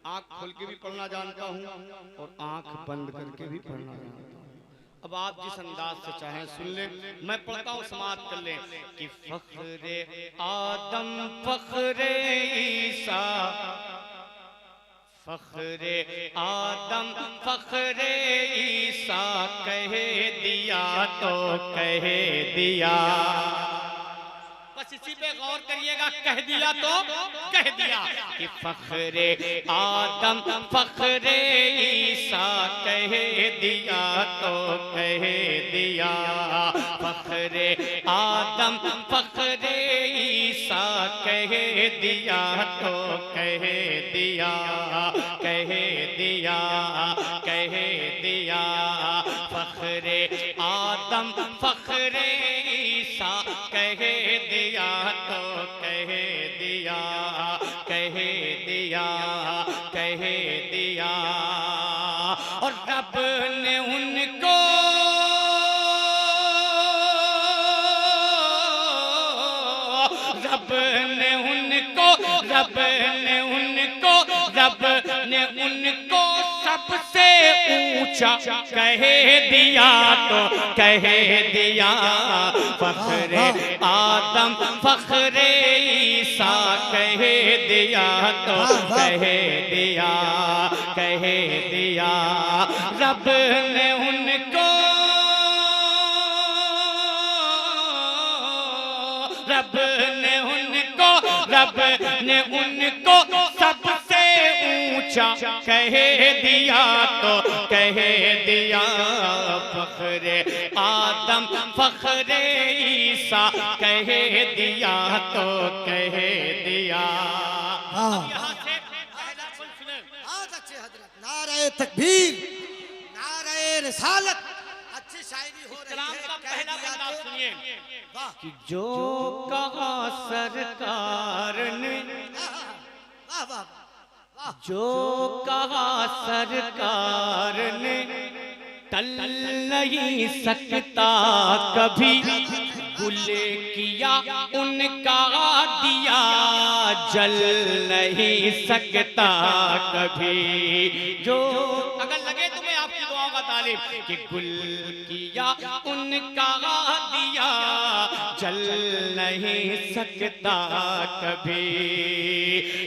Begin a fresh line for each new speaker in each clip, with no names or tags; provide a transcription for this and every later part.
आंख खोल के भी पढ़ना जानता हूँ और आंख बंद करके भी पढ़ना जानता हूँ। अब आप जिस अंदाज से चाहें सुन ले, मैं पढ़ता हूँ समाप्त कर ले कि फख्रे आदम फख्रे ईसा, फख्रे आदम फख्रे ईसा कह दिया तो कह दिया। बस इसी पे गौर करिएगा, कह दिया तो कह दिया कि फख्रे आदम फख्रे ईसा कह दिया तो कह दिया। फख्रे आदम फख्रे ईसा कह दिया तो कह दिया, कह दिया, कह दिया। फख्रे आदम फख्रे ईसा कह दिया तो कह दिया, कह दिया, कह दिया। और रब ने उनको रब ने उनको रब ने उनको रब ने उनको सबसे ऊंचा कह दिया तो कह दिया। फख्रे आदम फख्रे ईसा कह दिया तो कह दिया, कह दिया। रब ने उनको रब ने उनको रब ने उनको सबसे ऊंचा कह दिया तो कह दिया। फख्रे आदम फख्रे ईसा कह दिया तो कह दिया।
नारे तकबीर, नारे रिसालत। अच्छी शायरी हो रही है।
पहला बंदा सुनिए कि जो कहा सरकार ने, जो कहा सरकार ने टल नहीं सकता कभी। गुले किया उनका दिया जल नहीं सकता कभी। जो अगर लगे तुम्हें आपकी दुआओं का तालिब कि गुल किया उनका दिया जल नहीं सकता कभी।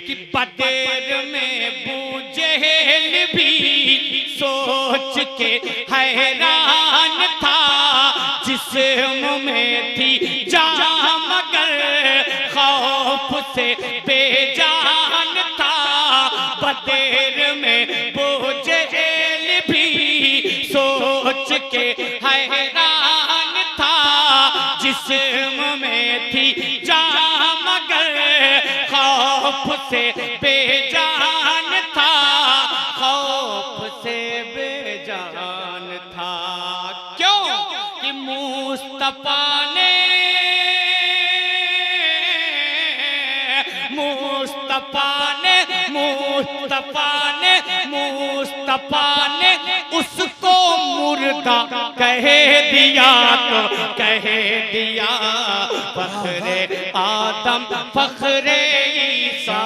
कि बदेर में बूझेल भी सोच के हैरान था। जिस्म में थी जान मगर खौफ से बेजान था। बदेर में बूझेल भी सोच के हैरान था। जिस्म में थी जान मगर खौफ से बेजान था। खौफ से बेजान था। क्यों कि मुस्तफा ने मुस्तफा ने मुस्तफा ने मुस्तफा ने उसको मुर्दा कह दिया तो कह दिया। फख्रे आदम फख्रे ईसा।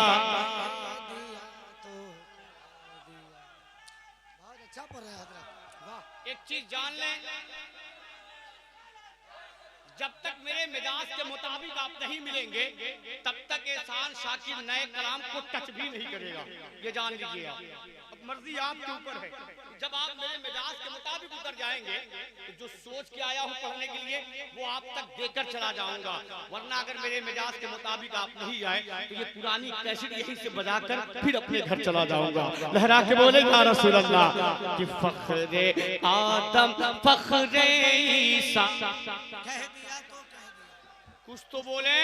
एक चीज जान लें, जब तक मेरे मिजाज के मुताबिक आप नहीं मिलेंगे तब तक एहसान शाकिर नए कलाम को टच भी नहीं करेगा। ये जान लीजिए आप। अब मर्जी आपके ऊपर है। जब आप मेरे मिजाज के मुताबिक उतर जाएंगे तो जो सोच के आया हूं पढ़ने के लिए वो आप तक देकर चला जाऊंगा। वरना अगर मेरे मिजाज के मुताबिक आप नहीं आए तो ये पुरानी कैसेट यहीं से बजाकर फिर अपने घर चला जाऊंगा। लहरा के बोले या रसूल अल्लाह कि फख्रे आदम फख्रे ईसा। कुछ तो बोले,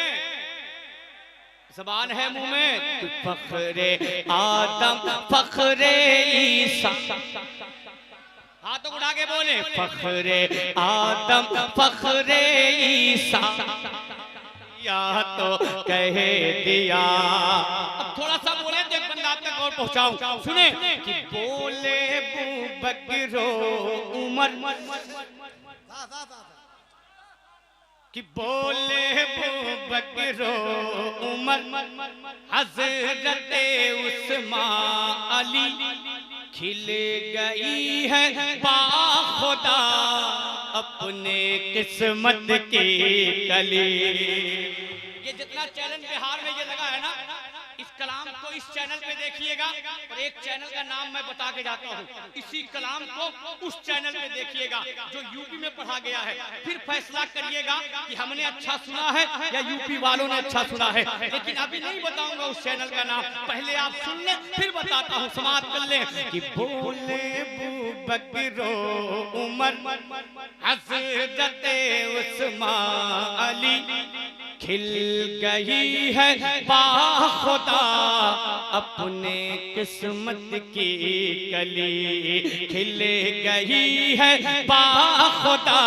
ज़बान है मुंह में। तो फख्रे आदम फख्रे ईसा। हाथों उठा के बोले फख्रे आदम फख्रे ईसा या तो कह दिया। अब थोड़ा सा बोले तो एक बंदा तक और पहुंचाऊं। सुने कि बोले बकरो उमर कि बोले बकरो उमर हजरत इस्माइली खिल गई है बाखुदा अपने किस्मत की कली। ये जितना चैनल बिहार में ये लगा है ना, इस कलाम को इस चैनल पे देखिएगा, और एक चैनल का नाम मैं बता के जाता हूँ, इसी कलाम को उस चैनल पे देखिएगा जो यूपी में पढ़ा गया है, फिर फैसला करिएगा कि हमने अच्छा सुना है या यूपी वालों ने अच्छा सुना है। लेकिन अभी नहीं बताऊंगा उस चैनल का नाम, पहले आप सुन लें फिर बताता हूँ, समाप्त कर लें कि बोले बकरो उमर हज़रत इस्माइली खिल गई है बाखुदा अपने किस्मत की कली। खिल गई है बाखुदा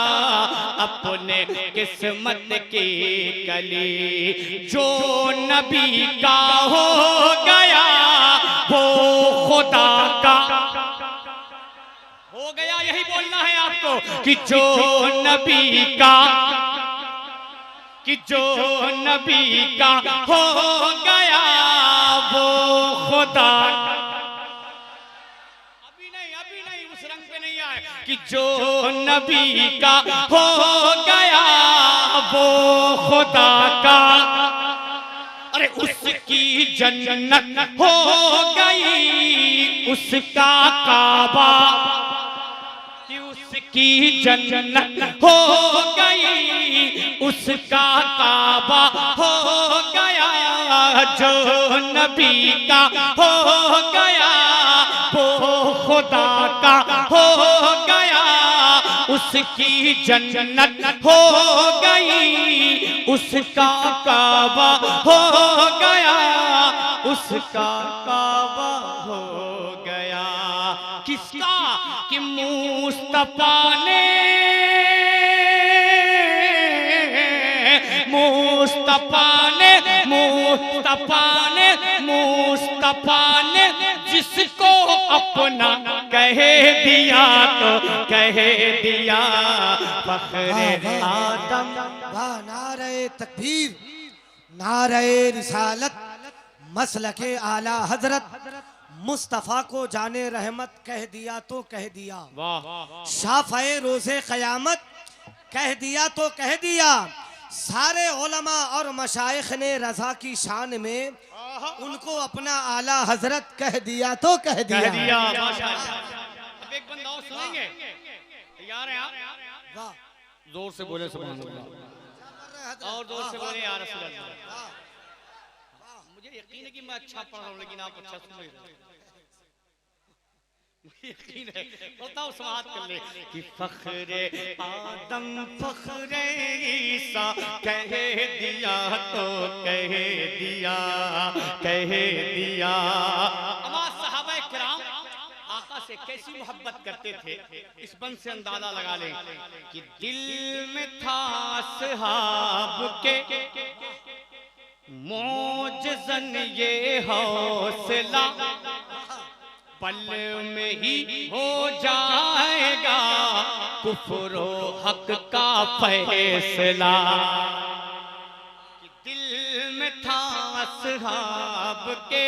अपने किस्मत की कली। जो नबी का हो गया वो खुदा का हो गया। यही बोलना है आपको कि जो नबी का, कि जो नबी का हो गया वो खुदा। अभी नहीं उस रंग पे नहीं आए कि जो नबी का हो गया वो खुदा का। अरे उसकी जन्नत हो गई उसका काबा, कि उसकी जन्नत हो गई उसका काबा हो गया। जो नबी का हो गया वो खुदा का हो गया। उसकी जन्नत हो गई उसका काबा हो गया, उसका काबा हो गया। किसका? कि मुस्तफा ने, मुस्तफा ने, मुस्तफा ने, मुस्तफा ने जिसको अपना कह दिया तो कह दिया फख्रे आदम।
वाह, नारे तकबीर, नारे रिसालत, मसलके आला हजरत मुस्तफा को जाने रहमत कह दिया तो कह दिया। शाफ़े रोज़े क़यामत कह दिया तो कह दिया। सारे उलमा और मशाइख ने रज़ा की शान में उनको अपना आला हजरत कह दिया तो कह दिया।
अब एक बंदा और सुनेंगे, तैयार हैं आप?
वाह,
जोर से बोले सुभान अल्लाह, और जोर से बोले या रसूल अल्लाह। मुझे यकीन है कि मैं अच्छा पढ़ रहा हूँ, लेकिन आप अच्छा सुन रहे हो, मुझे यकीन है। बताओ, समाप्त कर ले कि फख्रे आदम फख्रे ईसा कह दिया तो कह दिया, कह दिया। हमारे सहाबा किराम आका से कैसी मोहब्बत करते थे, इस बंद से अंदाजा लगा लें कि दिल में था सहाब के मौजज़न ये हौसला, पल में ही हो जाएगा कुफ्र हक का फैसला। दिल में था असहाब के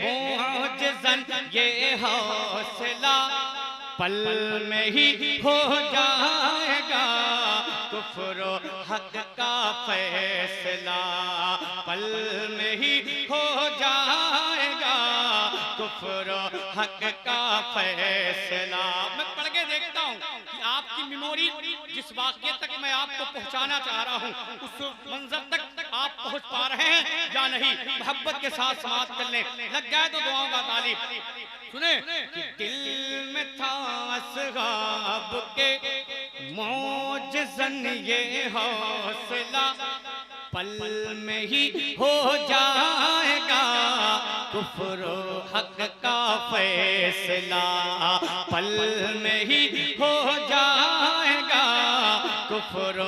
मौजज़न ये हौसला, पल में ही हो जाएगा कुफ्र हक का फैसला, पल में ही हो जाएगा कुफ्र हक का फैसला। मैं पढ़ के देखता हूँ कि आपकी मेमोरी जिस वाक़े तक मैं आपको पहुँचाना चाह रहा हूँ उस मंजर तक आप पहुँच पा रहे हैं या नहीं। मोहब्बत के साथ समाप्त कर लें, लग जाए तो दुआओं का तालिब। सुने कि दिल में था असहाब के मौजज़न ये हौसला, पल में ही हो जाएगा कुफ्र हक का फैसला, पल में ही हो जाएगा कुफ्र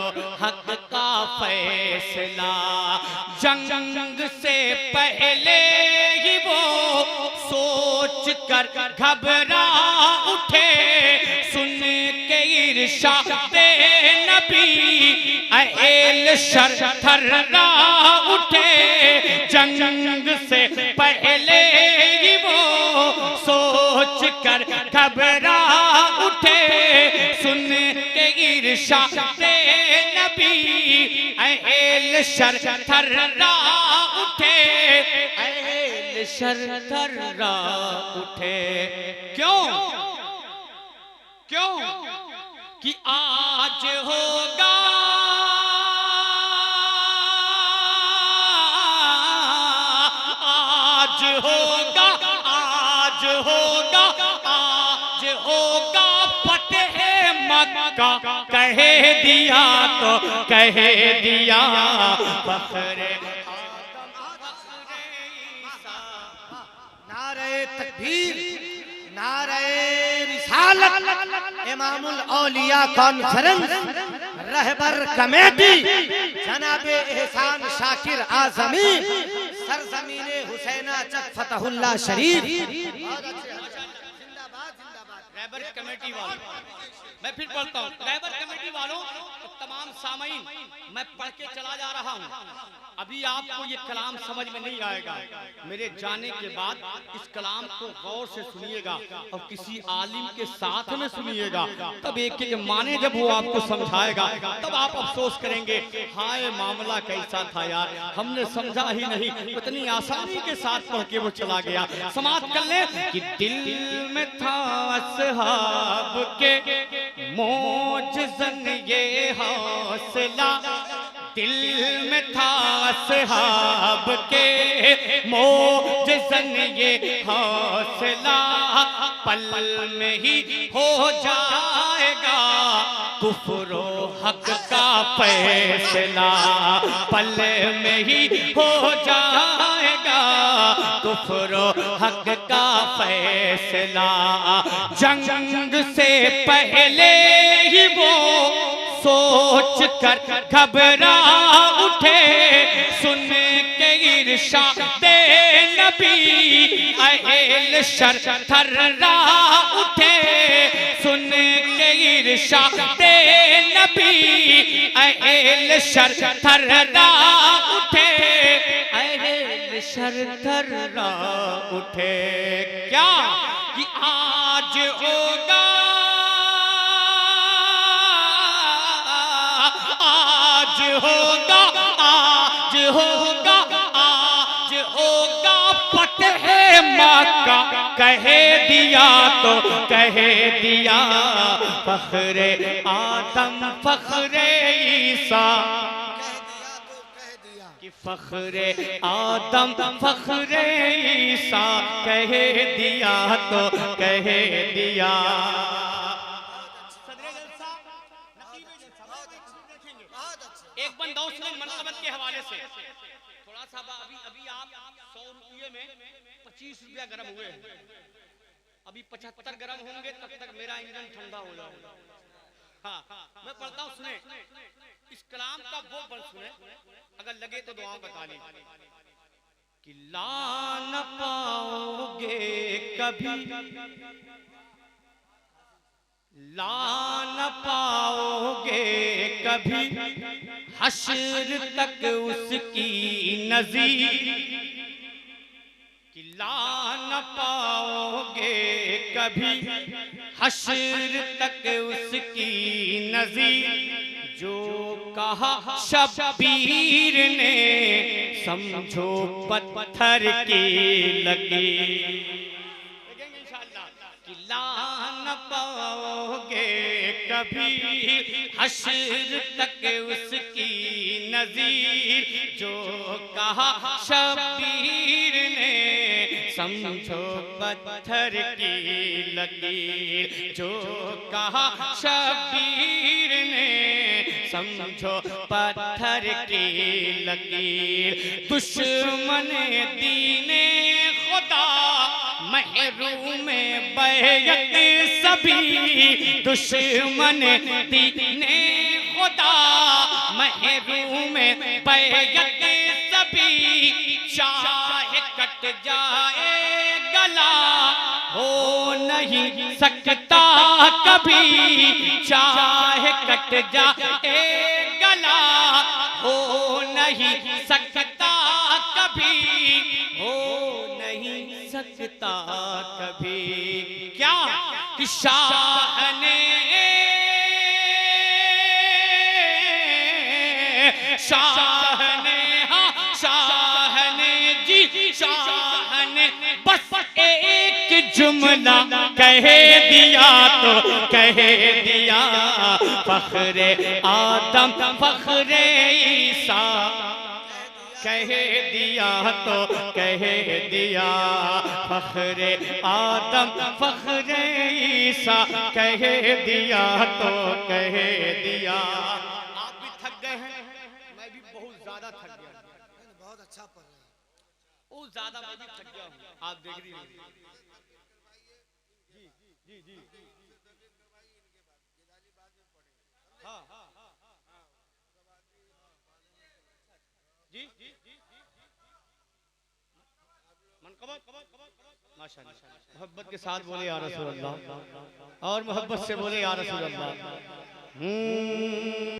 हक का फैसला। जंग से पहले ही वो सोच कर घबरा उठे, सुन के इरशादे नबी अहल शर थर्रा उठे। जंग से पहले ही वो सोच कर घबरा उठे, सुन के इरशादे नबी अहल शर थर्रा उठे, अहल शर थर्रा उठे। क्यों क्यों कि आज होगा आज होगा आज होगा आज होगा फतेह मक्का, कह दिया तो कह दिया फखरे
नारे तकबीर, नारे रिसालत, इमामुल औलिया कॉन्फ्रेंस, रहबर कमेटी जनाबे एहसान शाकिर आजमी, सरजमीने हुसैना चक फतहुल्लाह शरीफ।
रहबर कमेटी वालों, मैं फिर पढ़ता हूँ, रहबर कमेटी वालों, तमाम सामीन, मैं पढ़ के चला जा रहा हूँ। अभी आपको ये कलाम समझ में नहीं आएगा, मेरे जाने के बाद इस कलाम को गौर से सुनिएगा और किसी आलिम के साथ में सुनिएगा, तब एक एक माने जब वो आपको समझाएगा तब आप अफसोस करेंगे, हाय मामला कैसा था यार, हमने समझा ही नहीं, इतनी आसानी के साथ पढ़ के वो चला गया। समाप्त कर ले कि दिल में था असहाब के मोजज़न ये हौसला, दिल में था असहाब के मोजज़न ये हौसला, पल में ही हो जाएगा कुफ्र हक का फैसला, पल में ही हो जाएगा कुफ्र हक का फैसला। जंग से पहले ही वो सोच कर घबरा उठे, सुन के इरशादे नबी अहल शर थर्रा उठे, सुन के इरशादे नबी अहल शर थर्रा उठे, अहल शर थर्रा उठे। क्या कि आज होगा आज होगा आज होगा आज होगा फतेह मक्का, कह दिया तो कह दिया फखरे आदम फखरे ईसा, कि फखरे आदम फखरे ईसा कह दिया तो कह दिया। एक बंदौस ने मनकबत के हवाले से थोड़ा सा अभी आप 100 रुपये में 25 रुपया गर्म हुए, अभी 75 गर्म होंगे तब तक मेरा इंजन ठंडा हो जाएगा। हाँ, मैं पढ़ता हूँ, सुने इस कलाम का वो बल सुने, अगर लगे तो दुआ बता ली कि ला न पाओगे कभी, ला न पाओगे कभी हश्र तक उसकी नज़ीर, कि ला न पाओगे कभी हश्र तक उसकी नज़ीर, जो कहा शब्बीर ने समझो पत्थर की लकीर। कि ला न पाओगे कभी हश्र तक उसकी नज़ीर, जो कहा शब्बीर ने समझो पत्थर की लकीर, जो कहा शब्बीर ने समझो पत्थर की लकीर। दुश्मन दीने खुदा महरूम बैयत सभी, दुश्मन दीने खुदा महरूम बैयत सभी, चाहे कट जाए गला हो नहीं सकता कभी, चाहे कट जाए गला हो नहीं सकता कभी, हो नहीं सकता गूंजता कभी क्या कि शाह ने जी शाह ने बस एक जुमला कह दिया तो कह दिया फखरे आदम फखरे ईसा कह दिया तो कह दिया फखरे आदम फखरे ईसा कह दिया तो कह दिया। आप भी थक गए हैं, मैं भी बहुत ज्यादा थक गया।
बहुत अच्छा पढ़ रहे हैं,
बहुत ज्यादा मैं भी थक गया हूँ। आप देख रही हैं जी जी जी हाँ जी माशाअल्लाह मोहब्बत के साथ बोले या रसूल अल्लाह और मोहब्बत से बोले या रसूल अल्लाह।